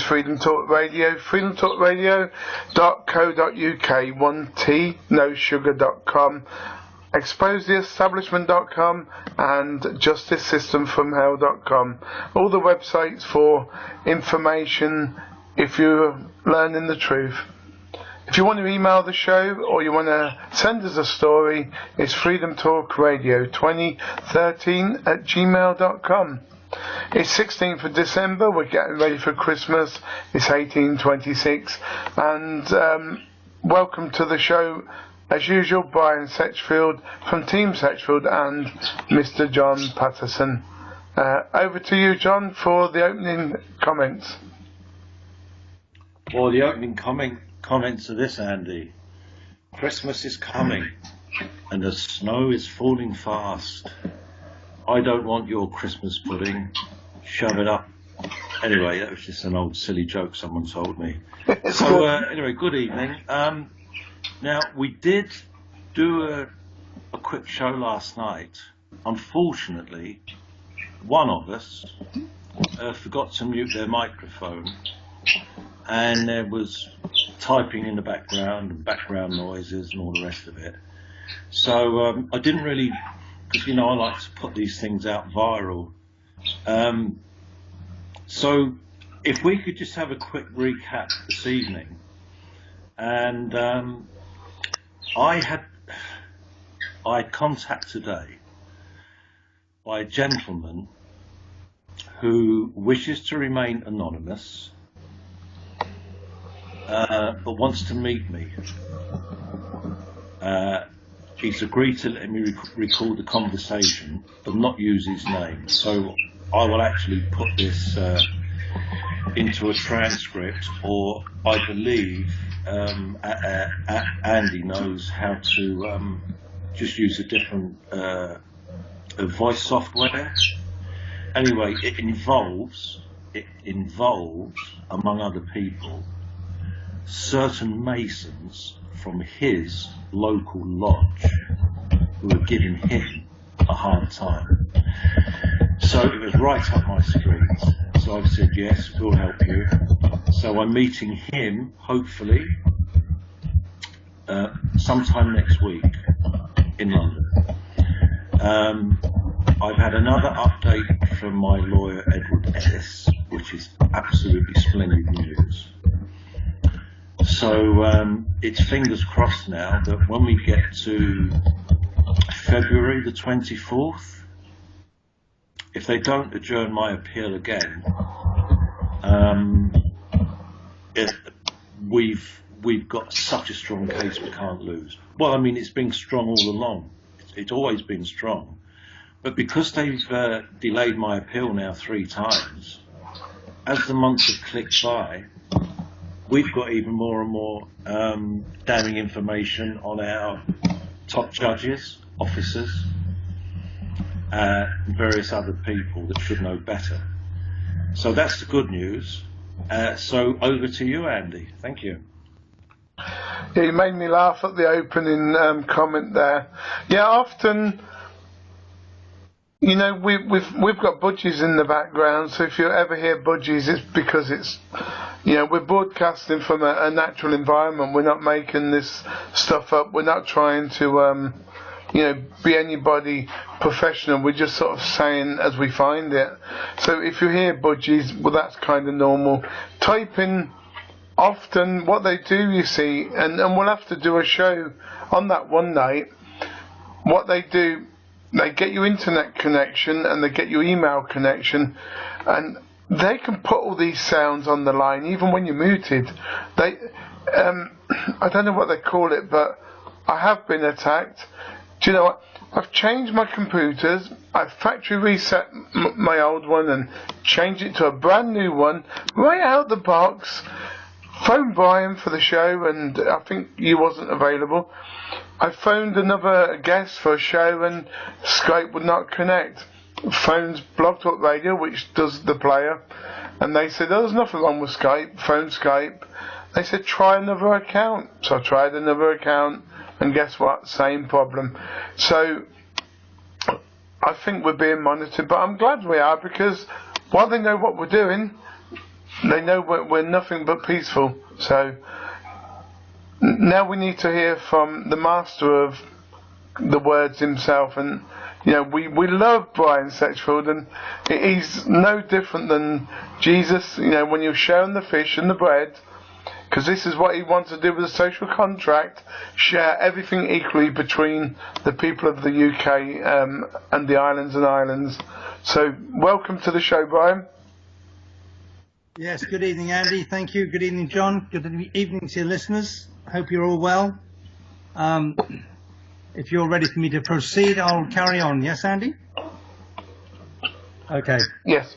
is Freedom Talk Radio, freedomtalkradio.co.uk, 1T, no sugar.com, exposetheestablishment.com, and justicesystemfromhell.com. All the websites for information if you're learning the truth. If you want to email the show or you want to send us a story, it's freedomtalkradio2013@gmail.com. It's 16th of December, we're getting ready for Christmas, it's 1826, and welcome to the show, as usual, Brian Setchfield from Team Setchfield and Mr. John Patterson. Over to you, John, for the opening comments. Well, the opening comments are this, Andy. Christmas is coming and the snow is falling fast. I don't want your Christmas pudding. Shove it up. Anyway, that was just an old silly joke someone told me. So anyway, good evening. Now, we did do a quick show last night. Unfortunately, one of us forgot to mute their microphone, and there was typing in the background and background noises and all the rest of it. So I didn't really, because you know I like to put these things out viral. So if we could just have a quick recap this evening. And I had contact today by a gentleman who wishes to remain anonymous, but wants to meet me. He's agreed to let me record the conversation, but not use his name. So I will actually put this into a transcript, or I believe Andy knows how to just use a different voice software. Anyway, it involves, among other people, certain Masons from his local lodge who are giving him a hard time. So it was right up my street. So I've said, yes, we'll help you. So I'm meeting him, hopefully, sometime next week in London. I've had another update from my lawyer, Edward Ellis, which is absolutely splendid news. So it's fingers crossed now that when we get to February the 24th, if they don't adjourn my appeal again, we've got such a strong case we can't lose. Well, I mean, it's been strong all along. It's always been strong. But because they've delayed my appeal now 3 times, as the months have clicked by, we've got even more and more damning information on our top judges, officers, and various other people that should know better. So that's the good news. So over to you, Andy. Thank you. Yeah, you made me laugh at the opening comment there. Yeah, often, you know, we've got budgies in the background, so if you ever hear budgies, it's because it's, you know, we're broadcasting from a natural environment. We're not making this stuff up. We're not trying to, you know, be anybody professional. We're just sort of saying as we find it. So if you hear budgies, well, that's kind of normal. Typing, often what they do, you see, and we'll have to do a show on that one night. What they do, they get your internet connection and they get your email connection, and they can put all these sounds on the line even when you're muted. They, I don't know what they call it, but I have been attacked. Do you know what? I've changed my computers. I've factory reset my old one and changed it to a brand new one right out the box. Phoned Brian for the show, and I think you wasn't available. I phoned another guest for a show, and Skype would not connect. Phoned Blog Talk Radio, which does the player, and they said, oh, there's nothing wrong with Skype. Phoned Skype. They said, try another account. So I tried another account, and guess what? Same problem. So I think we're being monitored, but I'm glad we are, because while they know what we're doing, They know we're nothing but peaceful. So now we need to hear from the master of the words himself, and we love Brian Setchfield, and he's no different than Jesus. When you're shown the fish and the bread, because this is what he wants to do with the social contract, share everything equally between the people of the UK and the islands and islands. So welcome to the show, Brian. Yes, good evening, Andy. Thank you. Good evening, John. Good evening to your listeners. Hope you're all well. If you're ready for me to proceed, I'll carry on. Yes, Andy? Okay. Yes.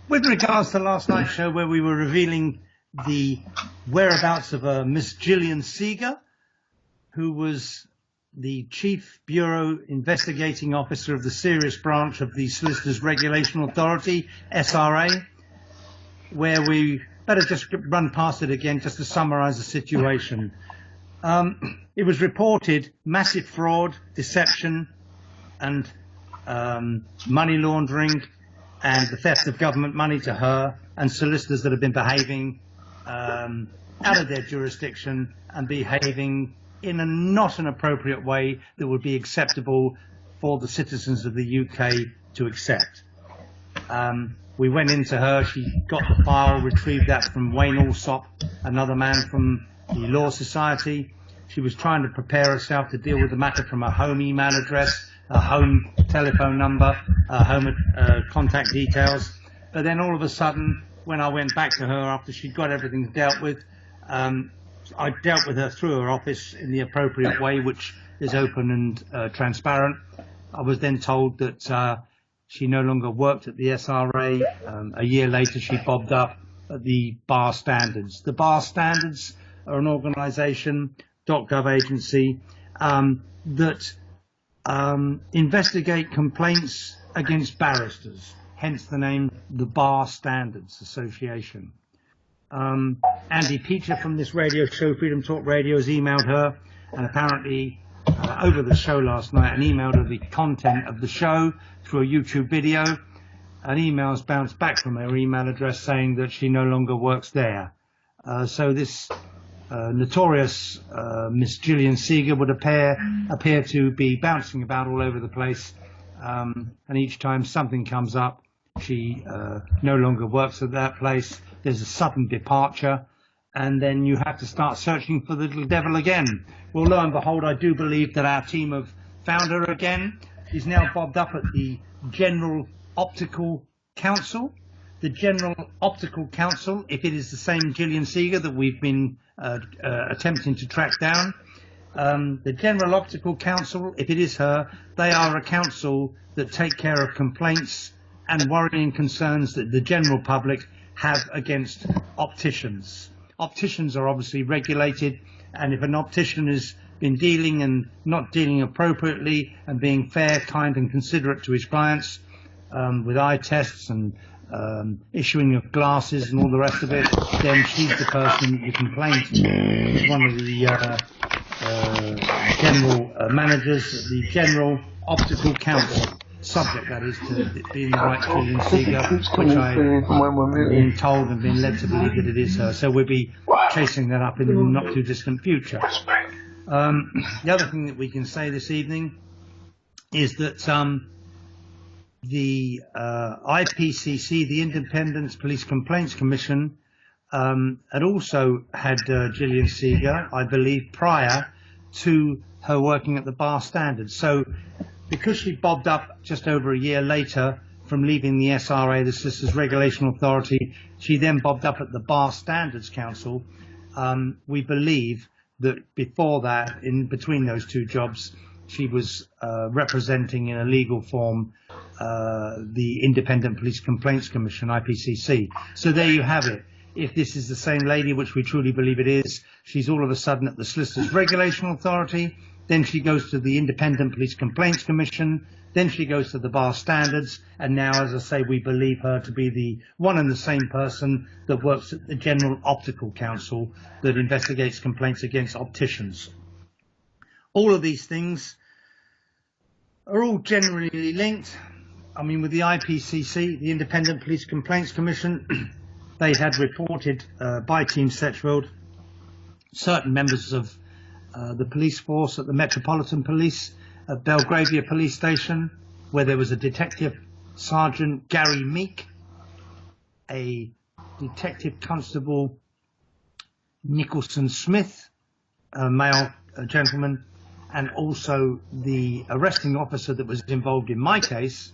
With regards to last night's show, where we were revealing the whereabouts of Miss Gillian Seagar, who was the Chief Bureau Investigating Officer of the Serious Branch of the Solicitors Regulation Authority, SRA, where we better just run past it again just to summarise the situation. It was reported massive fraud, deception and money laundering and the theft of government money to her and solicitors that have been behaving out of their jurisdiction and behaving in a not an appropriate way that would be acceptable for the citizens of the UK to accept. We went into her, she got the file, retrieved that from Wayne Alsop, another man from the Law Society. She was trying to prepare herself to deal with the matter from a home email address, a home telephone number, home contact details. But then all of a sudden, when I went back to her after she'd got everything dealt with, I dealt with her through her office in the appropriate way, which is open and transparent. I was then told that she no longer worked at the SRA. A year later, she bobbed up at the Bar Standards. The Bar Standards are an organisation, .gov agency, that investigate complaints against barristers, hence the name the Bar Standards Association. Andy Peacher from this radio show, Freedom Talk Radio, has emailed her, and apparently over the show last night, and emailed her the content of the show through a YouTube video. An email's bounced back from her email address saying that she no longer works there. So this notorious Miss Gillian Seagar would appear to be bouncing about all over the place, and each time something comes up, she no longer works at that place. There's a sudden departure, and then you have to start searching for the little devil again. Well, lo and behold, I do believe that our team have found her again. She's now bobbed up at the General Optical Council. The General Optical Council, if it is the same Gillian Seagar that we've been attempting to track down, the General Optical Council, if it is her, they are a council that take care of complaints and worrying concerns that the general public have against opticians. Opticians are obviously regulated, and if an optician has been dealing and not dealing appropriately and being fair, kind and considerate to his clients with eye tests and issuing of glasses and all the rest of it, then she's the person that you complain to. She's one of the general managers at the General Optical Council. Subject, that is, to being the right Gillian Seagar, which I'm being told and being led to believe that it is her. So we'll be chasing that up in the not too distant future. The other thing that we can say this evening is that the IPCC, the Independent Police Complaints Commission, had also had Gillian Seagar, I believe, prior to her working at the Bar Standards. So because she bobbed up just over a year later from leaving the SRA, the Solicitors Regulation Authority, she then bobbed up at the Bar Standards Council. We believe that before that, in between those two jobs, she was representing in a legal form the Independent Police Complaints Commission, IPCC. So there you have it. If this is the same lady, which we truly believe it is, she's all of a sudden at the Solicitors Regulation Authority, then she goes to the Independent Police Complaints Commission, then she goes to the Bar Standards, and now, as I say, we believe her to be the one and the same person that works at the General Optical Council that investigates complaints against opticians. All of these things are all generally linked. I mean, with the IPCC, the Independent Police Complaints Commission, they had reported by Team Setchfield certain members of the police force at the Metropolitan Police at Belgravia Police Station, where there was a Detective Sergeant Gary Meek, a Detective Constable Nicholson Smith, a male gentleman, and also the arresting officer that was involved in my case,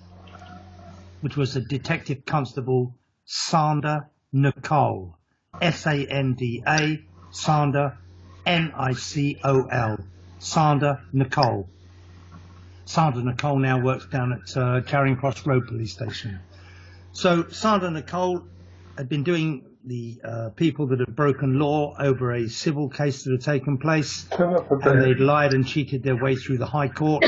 which was a Detective Constable Sanda Nicole, S-A-N-D-A, Sanda, N-I-C-O-L, Sanda Nicole. Sanda Nicole now works down at Charing Cross Road Police Station. So Sanda Nicole had been doing the people that had broken law over a civil case that had taken place, and they'd lied and cheated their way through the High Court.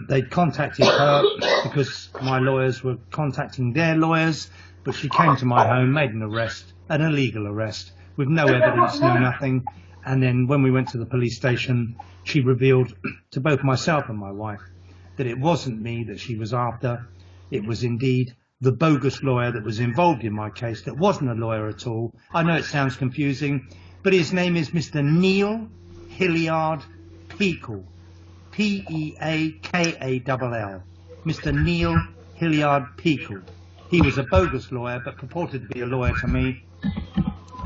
They'd contacted her because my lawyers were contacting their lawyers, but she came to my home, made an arrest, an illegal arrest, with no evidence, no nothing. And then when we went to the police station, she revealed to both myself and my wife that it wasn't me that she was after. It was indeed the bogus lawyer that was involved in my case that wasn't a lawyer at all. I know it sounds confusing, but his name is Mr. Neil Hilliard Peakle, P-E-A-K-A-L-L, Mr. Neil Hilliard Peakle. He was a bogus lawyer, but purported to be a lawyer to me,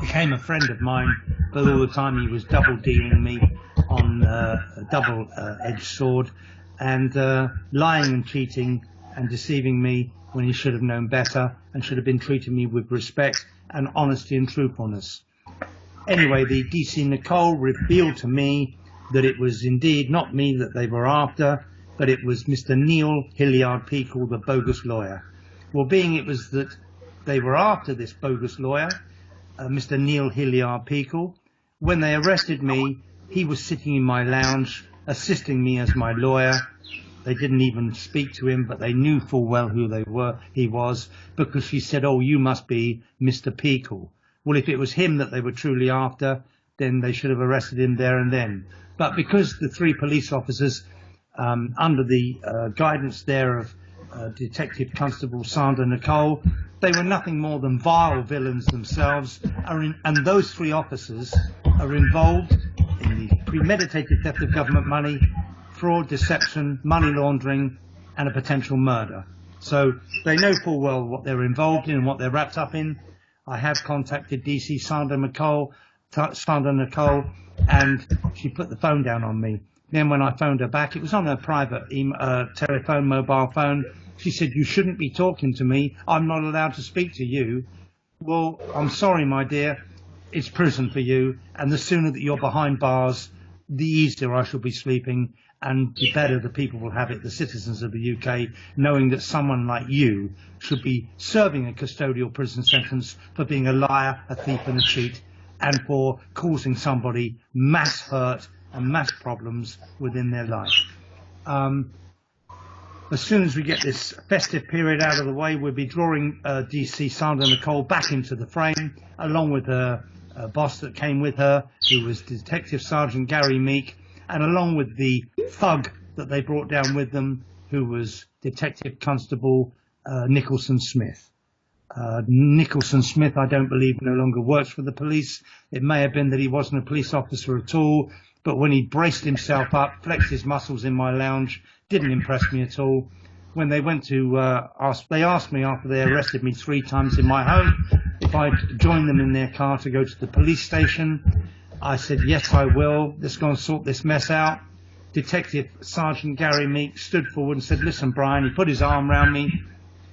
became a friend of mine, but all the time he was double-dealing me on a double-edged sword, and lying and cheating and deceiving me when he should have known better and should have been treating me with respect and honesty and truthfulness. Anyway, the DC Nicole revealed to me that it was indeed not me that they were after, but it was Mr. Neil Hilliard Peakle, the bogus lawyer. Well, being it was that they were after this bogus lawyer, Mr. Neil Hilliard Peakle, when they arrested me, he was sitting in my lounge, assisting me as my lawyer. They didn't even speak to him, but they knew full well who he was, because she said, "Oh, you must be Mr. Peakle." Well, if it was him that they were truly after, then they should have arrested him there and then. But because the three police officers, under the guidance there of Detective Constable Sanda Nicole, they were nothing more than vile villains themselves, and those three officers are involved in the premeditated theft of government money, fraud, deception, money laundering, and a potential murder. So they know full well what they're involved in and what they're wrapped up in. I have contacted DC Sanda Nicole, and she put the phone down on me. Then when I phoned her back, it was on her private telephone, mobile phone. She said, "You shouldn't be talking to me. I'm not allowed to speak to you." Well, I'm sorry, my dear. It's prison for you. And the sooner that you're behind bars, the easier I shall be sleeping, and the better the people will have it, the citizens of the UK, knowing that someone like you should be serving a custodial prison sentence for being a liar, a thief and a cheat, and for causing somebody mass hurt and mass problems within their life. As soon as we get this festive period out of the way, we'll be drawing DC Sanda Nicole back into the frame, along with her boss that came with her, who was Detective Sergeant Gary Meek, and along with the thug that they brought down with them, who was Detective Constable Nicholson Smith. Nicholson Smith, I don't believe, no longer works for the police. It may have been that he wasn't a police officer at all, but when he braced himself up, flexed his muscles in my lounge, didn't impress me at all. When they went to they asked me after they arrested me 3 times in my home if I'd join them in their car to go to the police station. I said, yes, I will. Let's go and sort this mess out. Detective Sergeant Gary Meek stood forward and said, "Listen, Brian," he put his arm around me,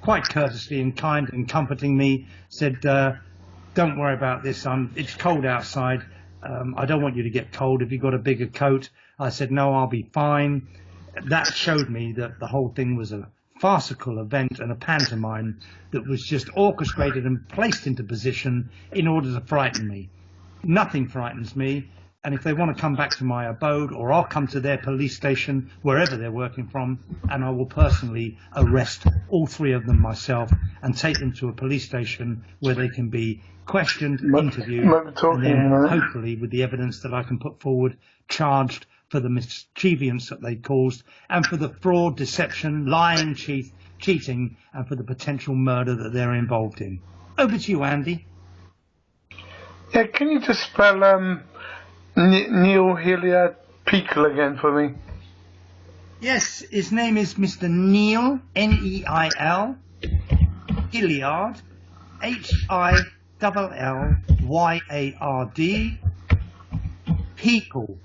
quite courteously and kind and comforting me, said, "Don't worry about this. It's cold outside. I don't want you to get cold. Have you got a bigger coat?" I said, "No, I'll be fine." That showed me that the whole thing was a farcical event and a pantomime that was just orchestrated and placed into position in order to frighten me. Nothing frightens me, and if they want to come back to my abode, or I'll come to their police station, wherever they're working from, and I will personally arrest all 3 of them myself and take them to a police station where they can be questioned, interviewed, and then hopefully, with the evidence that I can put forward, charged for the mischievance that they caused, and for the fraud, deception, lying, cheating, and for the potential murder that they're involved in. Over to you, Andy. Yeah, can you just spell Neil Hilliard Peakle again for me? Yes, his name is Mr. Neil, Neil, Hilliard, Hillyard, Peakle, Peakall.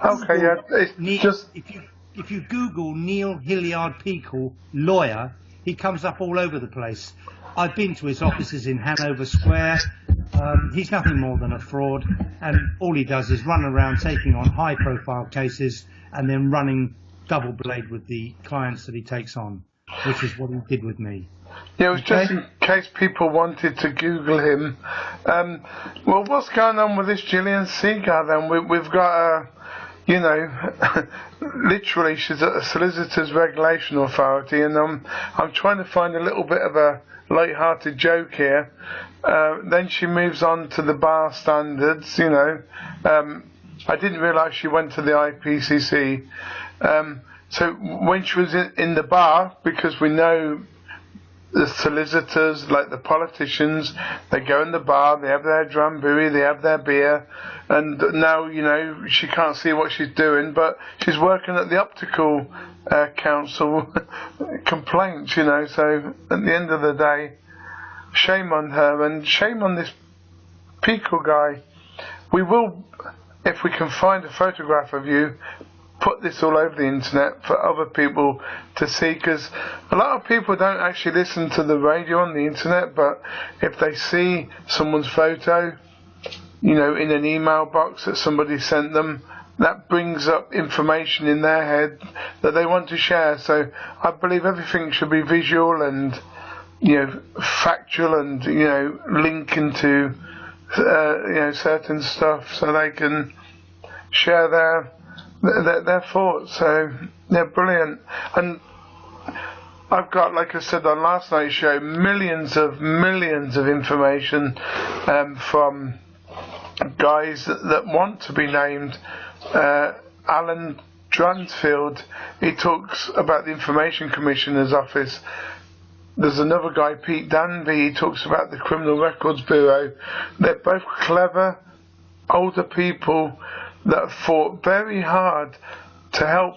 Okay, yeah, it's just... If you Google Neil Hilliard Peakle lawyer, he comes up all over the place. I've been to his offices in Hanover Square. He's nothing more than a fraud, and all he does is run around taking on high-profile cases and then running double blade with the clients that he takes on, which is what he did with me. Yeah, it was just in case people wanted to Google him. Well, what's going on with this Gillian Seagar then? We've got you know, literally she's at the Solicitors Regulation Authority, and I'm trying to find a little bit of a light-hearted joke here. Then she moves on to the bar standards, you know. I didn't realise she went to the IPCC. So when she was in the bar, because we know the solicitors, like the politicians, they go in the bar, they have their drambuie, they have their beer, and now, you know, she can't see what she's doing, but she's working at the optical council complaints, you know, so at the end of the day, shame on her, and shame on this Peakle guy. We will, if we can find a photograph of you, put this all over the internet for other people to see, because a lot of people don't actually listen to the radio on the internet, but if they see someone's photo, you know, in an email box that somebody sent them, that brings up information in their head that they want to share. So I believe everything should be visual and, you know, factual, and, you know, link into you know, certain stuff so they can share their thoughts. So they're brilliant. And I've got, like I said on last night's show, millions of information from guys that want to be named. Alan Dransfield, he talks about the Information Commissioner's Office. There's another guy, Pete Danby, he talks about the Criminal Records Bureau. They're both clever, older people that fought very hard to help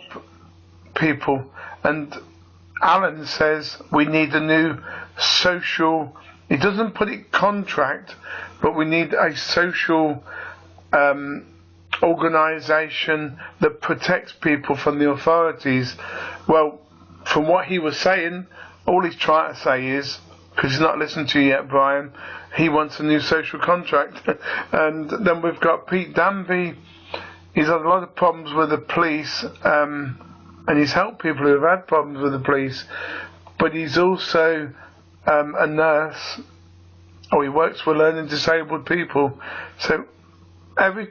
people. And Alan says we need a new social, he doesn't put it contract, but we need a social organisation that protects people from the authorities. Well, from what he was saying, all he's trying to say is, because he's not listened to you yet, Brian, he wants a new social contract. And then we've got Pete Danby. He's had a lot of problems with the police, and he's helped people who have had problems with the police, but he's also a nurse, or he works for learning disabled people. So every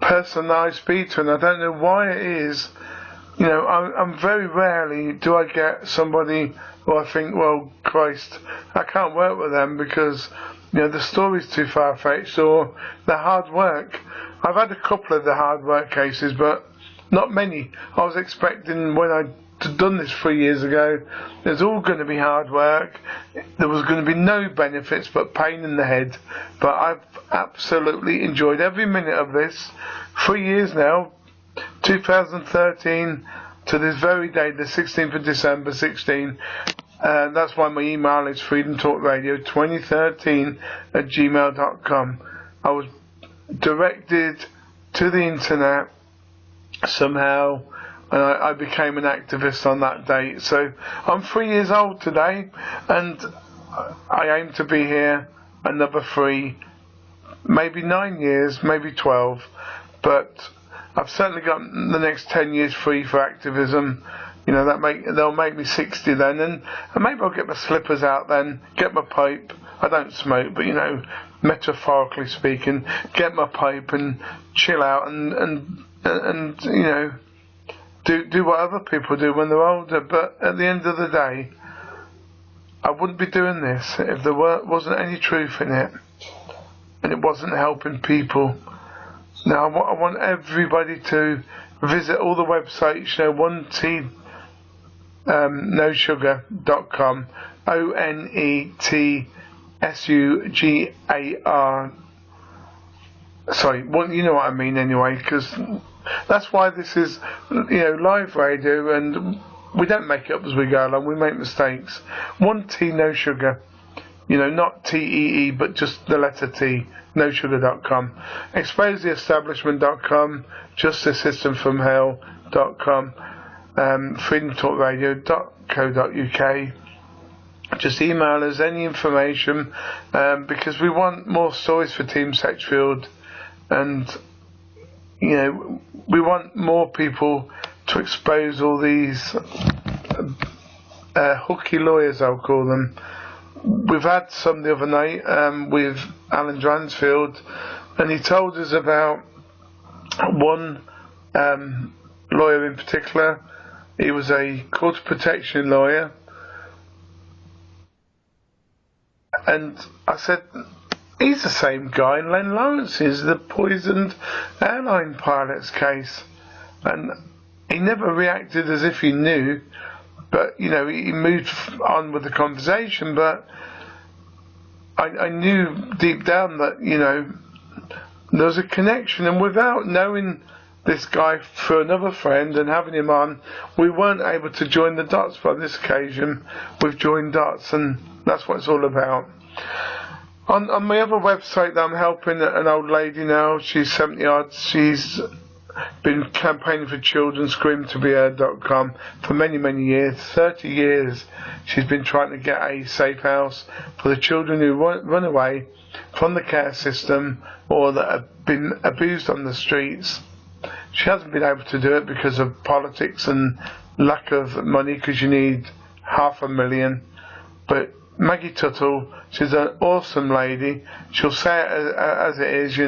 person I speak to, and I don't know why it is, you know, I'm very rarely do I get somebody who I think, well, Christ, I can't work with them because, you know, the story's too far-fetched, or the hard work. I've had a couple of the hard work cases, but not many. I was expecting, when I'd done this 3 years ago, there's all going to be hard work. There was going to be no benefits but pain in the head. But I've absolutely enjoyed every minute of this. 3 years now, 2013 to this very day, the 16th of December 16. That's why my email is freedomtalkradio2013@gmail.com. I was directed to the internet somehow, and I became an activist on that date. So I'm 3 years old today, and I aim to be here another 3, maybe 9 years, maybe 12, but I've certainly got the next 10 years free for activism. You know, they'll make me 60 then, and maybe I'll get my slippers out then, get my pipe. I don't smoke, but, you know, metaphorically speaking, get my pipe and chill out and you know, do what other people do when they're older. But at the end of the day, I wouldn't be doing this if there wasn't any truth in it, and it wasn't helping people. Now, I want everybody to visit all the websites, you know, oneTsugar.com, ONETSUGAR. Sorry, well, you know what I mean anyway, because that's why this is, live radio, and we don't make it up as we go along. We make mistakes. 1T no sugar, not TEE, but just the letter T. NoSugar.com, ExposeTheEstablishment.com, JusticeSystemFromHell.com, FreedomTalkRadio.co.uk. Just email us any information, because we want more stories for Team Sechfield, and we want more people to expose all these hooky lawyers, I'll call them. We've had some the other night with Alan Dransfield, and he told us about one lawyer in particular. He was a court protection lawyer, and I said, he's the same guy in Len Lawrence's, the poisoned airline pilot's case, and he never reacted as if he knew. But, he moved on with the conversation, but I knew deep down that, there was a connection, and without knowing this guy for another friend and having him on, we weren't able to join the dots. But on this occasion, we've joined dots, and that's what it's all about. On my other website that I'm helping an old lady now, she's 70 odd, she's been campaigning for children, screamtobeheard.com for many, many years. 30 years she's been trying to get a safe house for the children who run away from the care system or that have been abused on the streets. She hasn't been able to do it because of politics and lack of money, because you need $500,000. But Maggie Tuttle, she's an awesome lady. She'll say it as it is,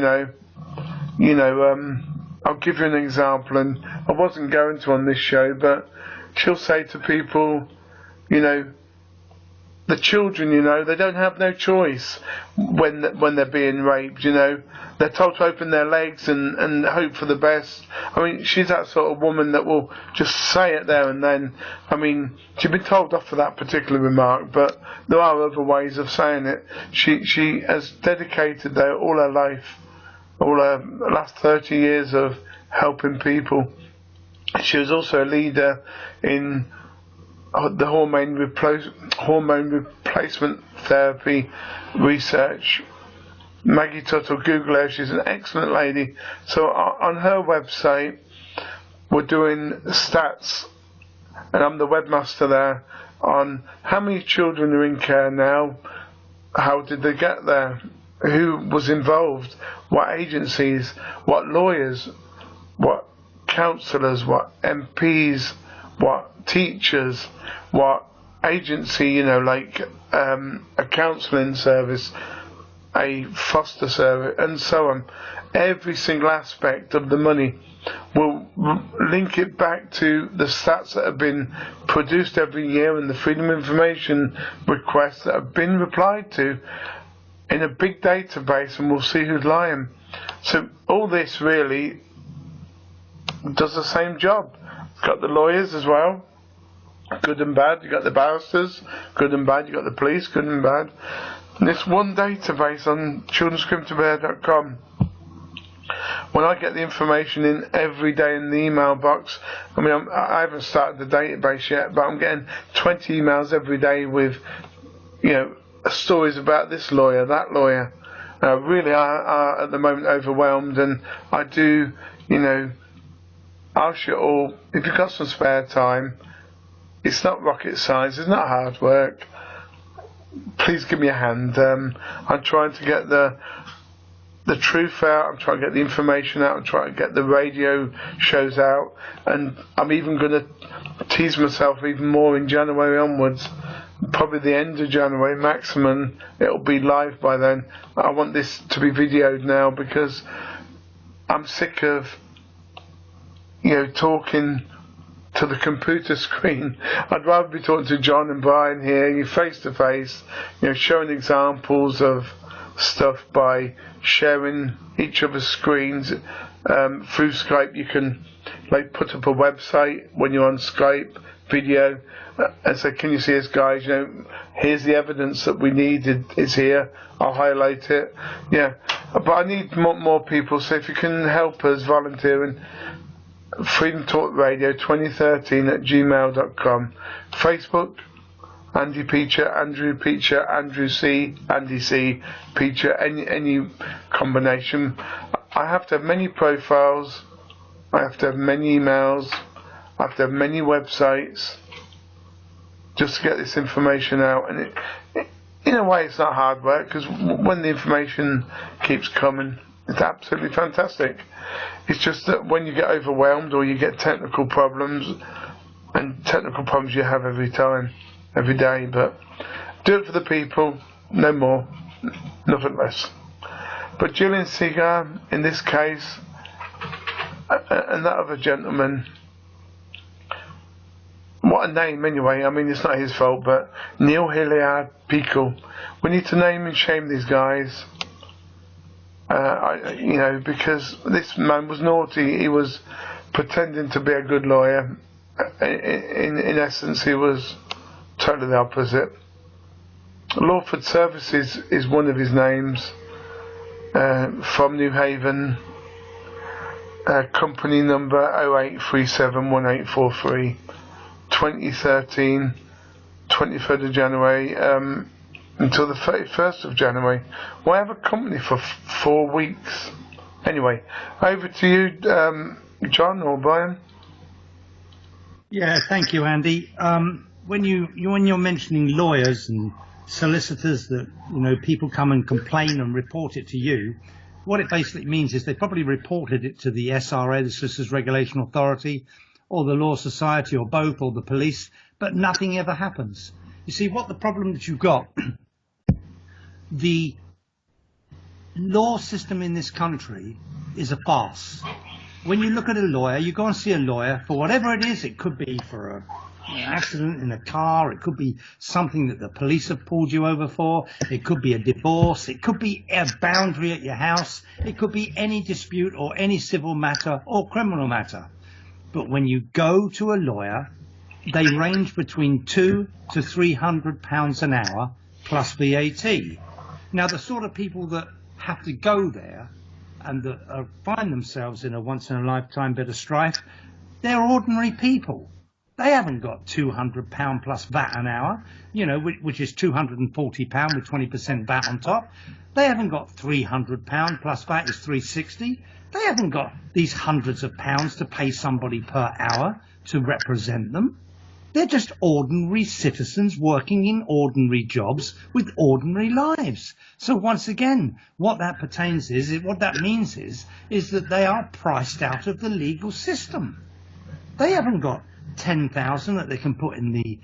I'll give you an example, and I wasn't going to on this show, but she'll say to people, the children, they don't have no choice when they're being raped, They're told to open their legs and hope for the best. I mean, she's that sort of woman that will just say it there and then. I mean, she's been told off for that particular remark, but there are other ways of saying it. She has dedicated all her life, all her last 30 years of helping people. She was also a leader in the hormone replacement therapy research. Maggie Tuttle, Google her, she's an excellent lady. So on her website, we're doing stats, and I'm the webmaster there, on how many children are in care now, how did they get there, who was involved, what agencies, what lawyers, what councillors, what MPs, what teachers, what agency, like a counselling service, a foster service, and so on. Every single aspect of the money. We'll link it back to the stats that have been produced every year and the Freedom of Information requests that have been replied to in a big database, and we'll see who's lying. So all this really does the same job. It's got the lawyers as well, good and bad. You got the barristers, good and bad. You got the police, good and bad. And it's one database on childrenscreamtobeheard.com. When I get the information in every day in the email box, I mean, I haven't started the database yet, but I'm getting 20 emails every day with, stories about this lawyer, that lawyer. Really are at the moment overwhelmed, and I do, ask you all, if you've got some spare time, it's not rocket science, it's not hard work, please give me a hand. I'm trying to get the truth out, I'm trying to get the information out, I'm trying to get the radio shows out, and I'm even going to tease myself even more in January onwards. Probably the end of January maximum, it'll be live by then. I want this to be videoed now because I'm sick of talking to the computer screen. I'd rather be talking to John and Brian here, face to face, showing examples of stuff by sharing each other's screens. Through Skype you can put up a website when you're on Skype, video and say, can you see us, guys? You know, here's the evidence that we needed. It's here. I'll highlight it. Yeah, but I need more people. So if you can help us volunteering, Freedom Talk Radio 2013 at gmail.com. Facebook, Andy Peacher, Andrew Peacher, Andrew C, Andy C, Peacher, any combination. I have to have many profiles. I have to have many emails. I have to have many websites just to get this information out. And in a way, it's not hard work, because when the information keeps coming, it's absolutely fantastic. It's just that when you get overwhelmed or you get technical problems, and technical problems you have every time, every day, but do it for the people, no more, nothing less. But Gillian Seagar, in this case, and that other gentleman, what a name anyway. I mean, it's not his fault, but Neil Hilliard Pickle. We need to name and shame these guys. You know, because this man was naughty. He was pretending to be a good lawyer. In essence, he was totally the opposite. Lawford Services is one of his names. From New Haven. Company number 08371843. 2013, 23rd of January until the 31st of January. Well, I have a company for 4 weeks. Anyway, over to you, John or Brian. Yeah, thank you, Andy. When you're mentioning lawyers and solicitors that, you know, people come and complain and report it to you, what it basically means is they probably reported it to the SRA, the Solicitors Regulation Authority, or the Law Society, or both, or the police, but nothing ever happens. You see, what the problem that you've got, the law system in this country is a farce. When you look at a lawyer, you go and see a lawyer for whatever it is. It could be for an accident in a car. It could be something that the police have pulled you over for. It could be a divorce. It could be a boundary at your house. It could be any dispute or any civil matter or criminal matter. But when you go to a lawyer, they range between £200 to £300 an hour plus VAT. Now, the sort of people that have to go there and that find themselves in a once-in-a-lifetime bit of strife, they're ordinary people. They haven't got £200 plus VAT an hour, you know, which is £240 with 20% VAT on top. They haven't got £300 plus VAT is £360. They haven't got these hundreds of pounds to pay somebody per hour to represent them. They're just ordinary citizens working in ordinary jobs with ordinary lives. So once again, what that means is that they are priced out of the legal system. They haven't got 10,000 that they can put in the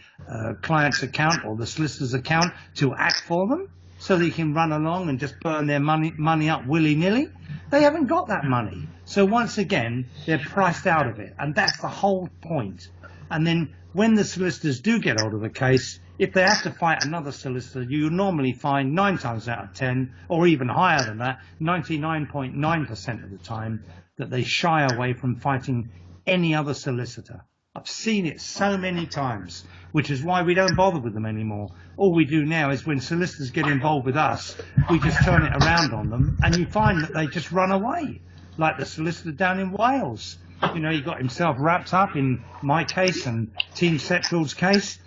client's account or the solicitor's account to act for them, so they can run along and just burn their money up willy-nilly. They haven't got that money. So once again, they're priced out of it. And that's the whole point. And then when the solicitors do get hold of a case, if they have to fight another solicitor, you normally find 9 times out of 10, or even higher than that, 99.9% of the time, that they shy away from fighting any other solicitor. I've seen it so many times, which is why we don't bother with them anymore. All we do now is when solicitors get involved with us, we just turn it around on them, and you find that they just run away, like the solicitor down in Wales. You know, he got himself wrapped up in my case and Team Setfield's case.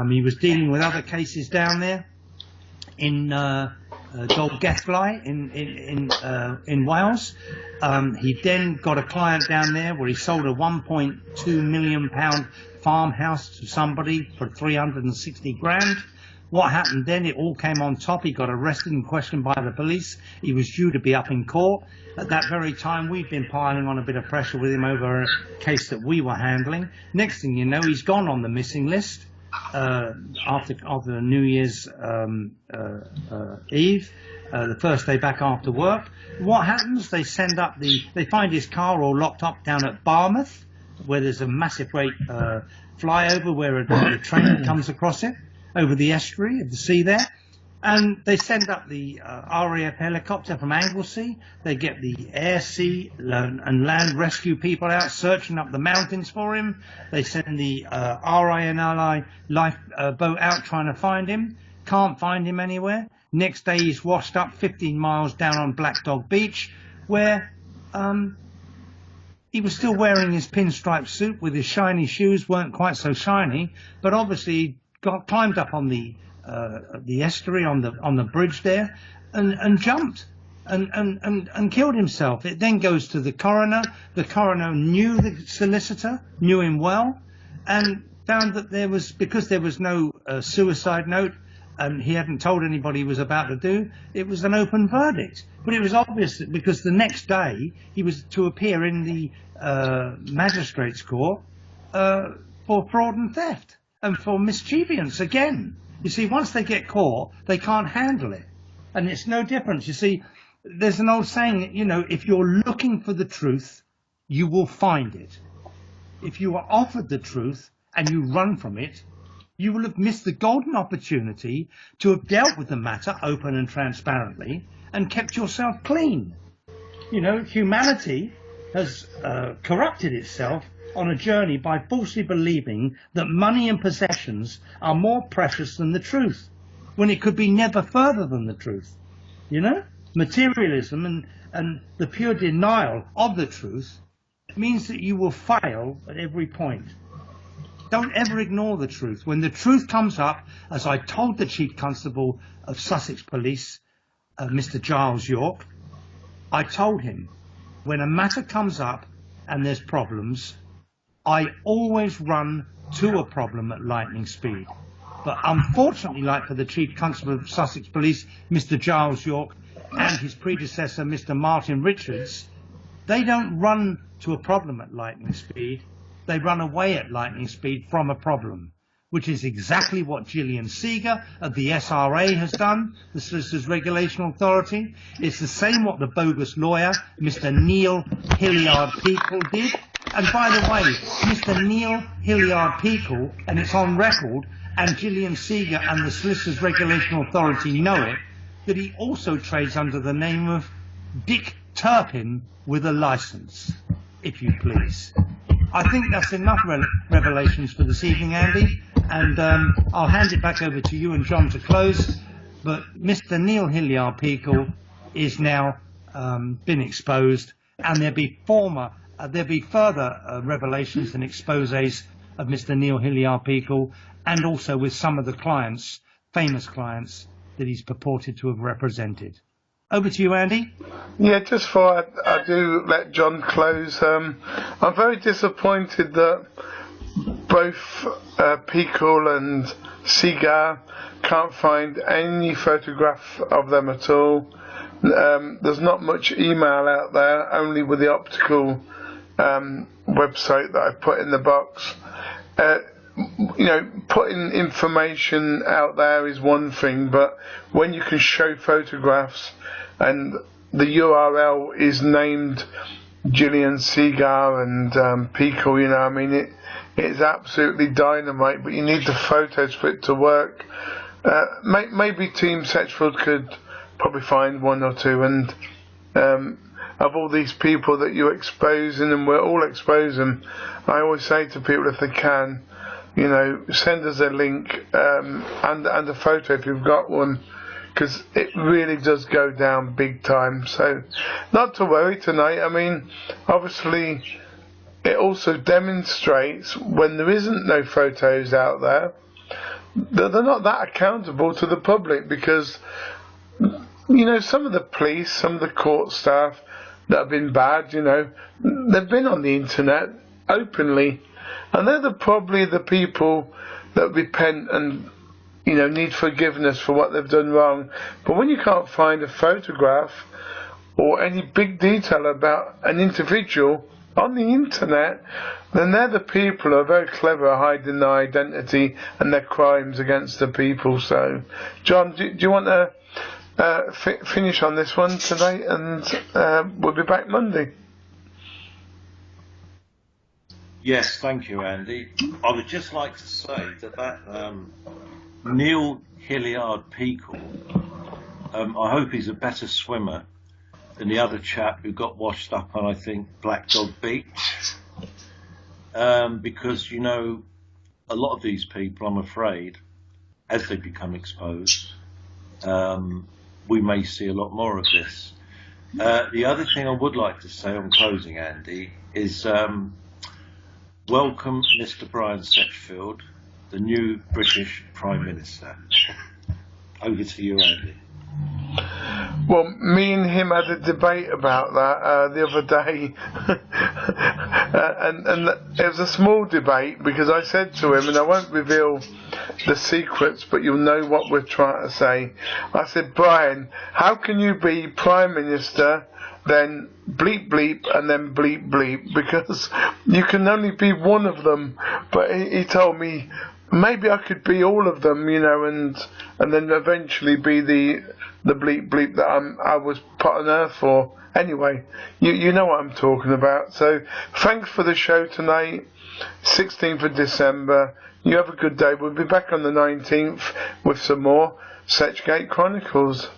He was dealing with other cases down there in Dolgethlau in Wales. He then got a client down there where he sold a £1.2 million farmhouse to somebody for 360 grand. What happened then? It all came on top. He got arrested and questioned by the police. He was due to be up in court. At that very time, we'd been piling on a bit of pressure with him over a case that we were handling. Next thing you know, he's gone on the missing list after New Year's Eve, the first day back after work. What happens? They find his car all locked up down at Barmouth, where there's a massive great flyover where the train comes across it, over the estuary of the sea there. And they send up the RAF helicopter from Anglesey. They get the air, sea, and land rescue people out searching up the mountains for him. They send the RINLI life boat out trying to find him. Can't find him anywhere. Next day he's washed up 15 miles down on Black Dog Beach, where he was still wearing his pinstripe suit with his shiny shoes, weren't quite so shiny, but obviously climbed up on the estuary on the bridge there and jumped and killed himself. It then goes to the coroner. The coroner knew the solicitor, knew him well, and found that because there was no suicide note, and he hadn't told anybody he was about to do, it was an open verdict. But it was obvious that because the next day he was to appear in the magistrate's court for fraud and theft and for mischievance again. You see, once they get caught, they can't handle it. And it's no difference. You see, there's an old saying that, you know, if you're looking for the truth, you will find it. If you are offered the truth and you run from it, you will have missed the golden opportunity to have dealt with the matter open and transparently and kept yourself clean. You know, humanity has corrupted itself on a journey by falsely believing that money and possessions are more precious than the truth, when it could be never further than the truth. You know, materialism and the pure denial of the truth means that you will fail at every point. Don't ever ignore the truth. When the truth comes up, as I told the Chief Constable of Sussex Police, Mr. Giles York, I told him, when a matter comes up and there's problems, I always run to a problem at lightning speed. But unfortunately, like for the Chief Constable of Sussex Police, Mr. Giles York, and his predecessor, Mr. Martin Richards, they don't run to a problem at lightning speed. They run away at lightning speed from a problem, which is exactly what Gillian Seagar of the SRA has done, the Solicitors Regulation Authority. It's the same what the bogus lawyer, Mr. Neil Hilliard-Peakle, did. And by the way, Mr. Neil Hilliard-Peakle, and it's on record, and Gillian Seagar and the Solicitors Regulation Authority know it, that he also trades under the name of Dick Turpin with a license, if you please. I think that's enough revelations for this evening, Andy, and I'll hand it back over to you and John to close. But Mr. Neil Hilliard-Peakle is now been exposed, and there'll be further revelations and exposés of Mr. Neil Hilliard-Peakle, and also with some of the clients, famous clients, that he's purported to have represented. Over to you, Andy. Yeah, just before I do let John close, I'm very disappointed that both Peakle and Seagar can't find any photograph of them at all. There's not much email out there, only with the optical website that I put in the box. You know, putting information out there is one thing, but when you can show photographs and the URL is named Gillian Seagar and Peakle, you know, I mean, it's absolutely dynamite, but you need the photos for it to work. Maybe Team Setchfield could probably find one or two, and of all these people that you're exposing, and we're all exposing, I always say to people, if they can, you know, send us a link and a photo if you've got one, because it really does go down big time. So not to worry tonight. I mean, obviously it also demonstrates when there isn't no photos out there that they're not that accountable to the public, because, you know, some of the police, some of the court staff that have been bad, you know, they've been on the internet openly, and they're probably the people that repent and, you know, need forgiveness for what they've done wrong. But when you can't find a photograph or any big detail about an individual on the internet, then they're the people who are very clever at hiding their identity and their crimes against the people. So, John, do you want to finish on this one tonight, and we'll be back Monday? Yes, thank you, Andy. I would just like to say that Neil Hilliard-Peakle I hope he's a better swimmer than the other chap who got washed up on, I think, Black Dog Beach. Because, you know, a lot of these people, I'm afraid, as they become exposed, we may see a lot more of this. The other thing I would like to say on closing, Andy, is welcome Mr. Brian Setchfield, the new British Prime Minister. Over to you, Andy. Well, me and him had a debate about that the other day, and it was a small debate because I said to him, and I won't reveal the secrets, but you'll know what we're trying to say. I said, Brian, how can you be Prime Minister, then bleep bleep, and then bleep bleep? Because you can only be one of them. But he told me, maybe I could be all of them, you know, and then eventually be the bleep bleep that I was put on earth for. Anyway, you know what I'm talking about. So thanks for the show tonight, 16th of December. You have a good day. We'll be back on the 19th with some more Setchgate Chronicles.